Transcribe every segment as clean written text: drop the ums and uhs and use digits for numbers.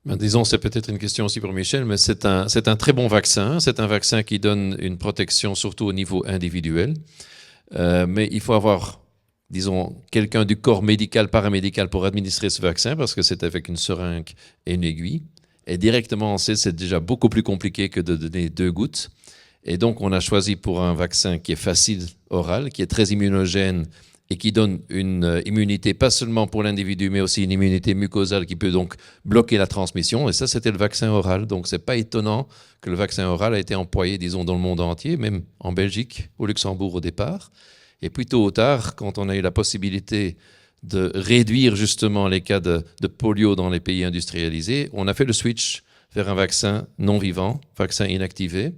Ben, disons, c'est peut-être une question aussi pour Michel, mais c'est un très bon vaccin. C'est un vaccin qui donne une protection surtout au niveau individuel. Mais il faut avoir, disons, quelqu'un du corps médical, paramédical pour administrer ce vaccin parce que c'est avec une seringue et une aiguille. Et directement, on sait c'est déjà beaucoup plus compliqué que de donner 2 gouttes. Et donc, on a choisi pour un vaccin qui est facile oral, qui est très immunogène et qui donne une immunité pas seulement pour l'individu, mais aussi une immunité mucosale qui peut donc bloquer la transmission. Et ça, c'était le vaccin oral. Donc, c'est pas étonnant que le vaccin oral a été employé, disons, dans le monde entier, même en Belgique, au Luxembourg au départ. Et puis tôt ou tard, quand on a eu la possibilité de réduire justement les cas de polio dans les pays industrialisés, on a fait le switch vers un vaccin non vivant, vaccin inactivé.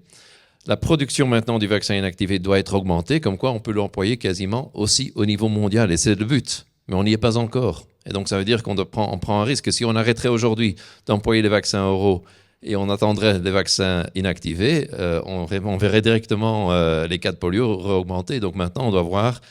La production maintenant du vaccin inactivé doit être augmentée, comme quoi on peut l'employer quasiment aussi au niveau mondial. Et c'est le but, mais on n'y est pas encore. Et donc ça veut dire on prend un risque. Si on arrêterait aujourd'hui d'employer les vaccins oraux et on attendrait les vaccins inactivés, on verrait directement les cas de polio augmenter. Donc maintenant, on doit voir,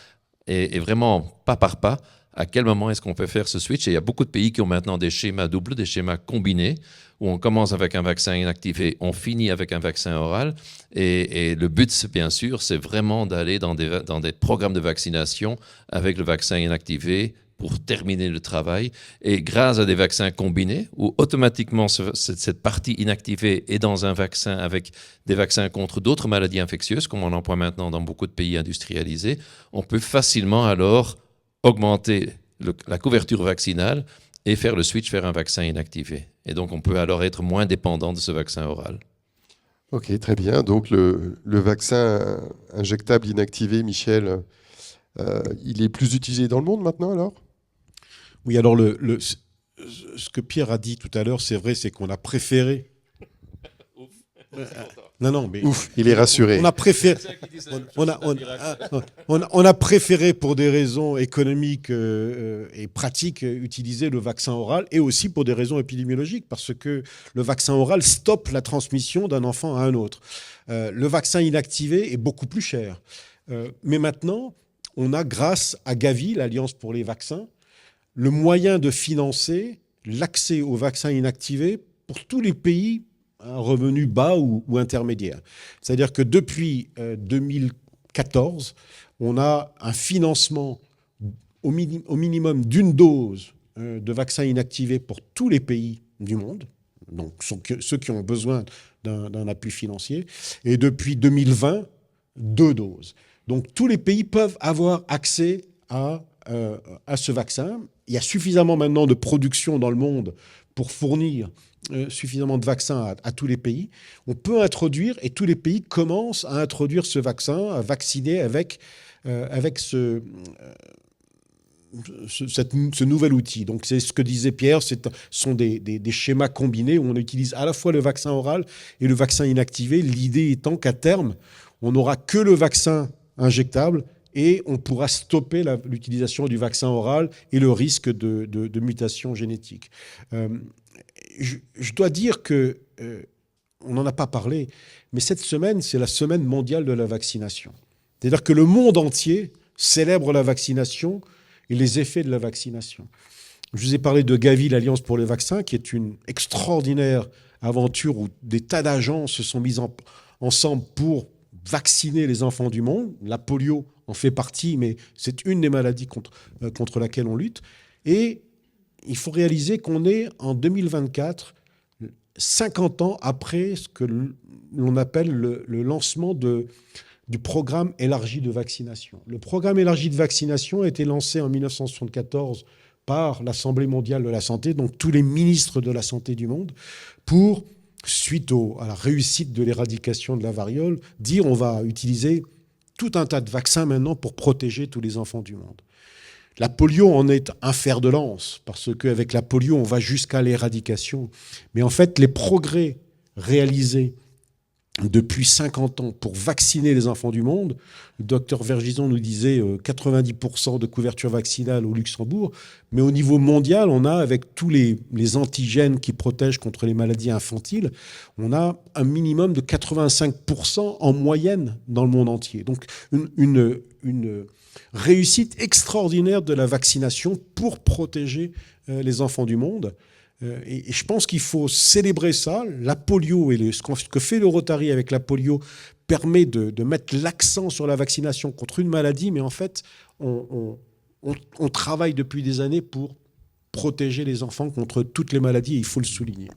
et vraiment pas par pas, à quel moment est-ce qu'on peut faire ce switch. Et il y a beaucoup de pays qui ont maintenant des schémas doubles, des schémas combinés, où on commence avec un vaccin inactivé, on finit avec un vaccin oral. Et le but, bien sûr, c'est vraiment d'aller dans des programmes de vaccination avec le vaccin inactivé pour terminer le travail. Et grâce à des vaccins combinés, où automatiquement cette partie inactivée est dans un vaccin avec des vaccins contre d'autres maladies infectieuses, comme on emploie maintenant dans beaucoup de pays industrialisés, on peut facilement alors augmenter la couverture vaccinale et faire le switch vers un vaccin inactivé. Et donc, on peut alors être moins dépendant de ce vaccin oral. Ok, très bien. Donc le vaccin injectable inactivé, Michel, il est plus utilisé dans le monde maintenant alors? Oui, alors ce que Pierre a dit tout à l'heure, c'est vrai, c'est qu'on a préféré. Non, non, mais Ouf, il est rassuré. on a préféré. On a préféré pour des raisons économiques et pratiques utiliser le vaccin oral et aussi pour des raisons épidémiologiques parce que le vaccin oral stoppe la transmission d'un enfant à un autre. Le vaccin inactivé est beaucoup plus cher. Mais maintenant, on a, grâce à Gavi, l'Alliance pour les vaccins, le moyen de financer l'accès aux vaccins inactivés pour tous les pays à revenu bas ou intermédiaire. C'est-à-dire que depuis 2014, on a un financement au minimum d'une dose de vaccins inactivés pour tous les pays du monde, donc ceux qui ont besoin d'un appui financier, et depuis 2020, 2 doses. Donc tous les pays peuvent avoir accès à ce vaccin. Il y a suffisamment maintenant de production dans le monde pour fournir suffisamment de vaccins à tous les pays. On peut introduire, et tous les pays commencent à introduire ce vaccin, à vacciner avec ce nouvel outil. Donc c'est ce que disait Pierre, ce sont des schémas combinés où on utilise à la fois le vaccin oral et le vaccin inactivé, l'idée étant qu'à terme, on n'aura que le vaccin injectable et on pourra stopper l'utilisation du vaccin oral et le risque de mutation génétique. Je dois dire que, on n'en a pas parlé, mais cette semaine, c'est la semaine mondiale de la vaccination. C'est-à-dire que le monde entier célèbre la vaccination et les effets de la vaccination. Je vous ai parlé de Gavi, l'Alliance pour les vaccins, qui est une extraordinaire aventure où des tas d'agents se sont mis ensemble pour vacciner les enfants du monde. La polio en fait partie, mais c'est une des maladies contre laquelle on lutte. Et il faut réaliser qu'on est en 2024, 50 ans après ce que l'on appelle le lancement du programme élargi de vaccination. Le programme élargi de vaccination a été lancé en 1974 par l'Assemblée mondiale de la santé, donc tous les ministres de la santé du monde, pour, suite à la réussite de l'éradication de la variole, dire on va utiliser tout un tas de vaccins maintenant pour protéger tous les enfants du monde. La polio en est un fer de lance, parce qu'avec la polio, on va jusqu'à l'éradication. Mais en fait, les progrès réalisés depuis 50 ans pour vacciner les enfants du monde, le docteur Vergison nous disait 90% de couverture vaccinale au Luxembourg, mais au niveau mondial, on a, avec tous les antigènes qui protègent contre les maladies infantiles, on a un minimum de 85% en moyenne dans le monde entier. Donc une réussite extraordinaire de la vaccination pour protéger les enfants du monde. Et je pense qu'il faut célébrer ça. La polio et ce que fait le Rotary avec la polio permet de mettre l'accent sur la vaccination contre une maladie, mais en fait, on travaille depuis des années pour protéger les enfants contre toutes les maladies, et il faut le souligner.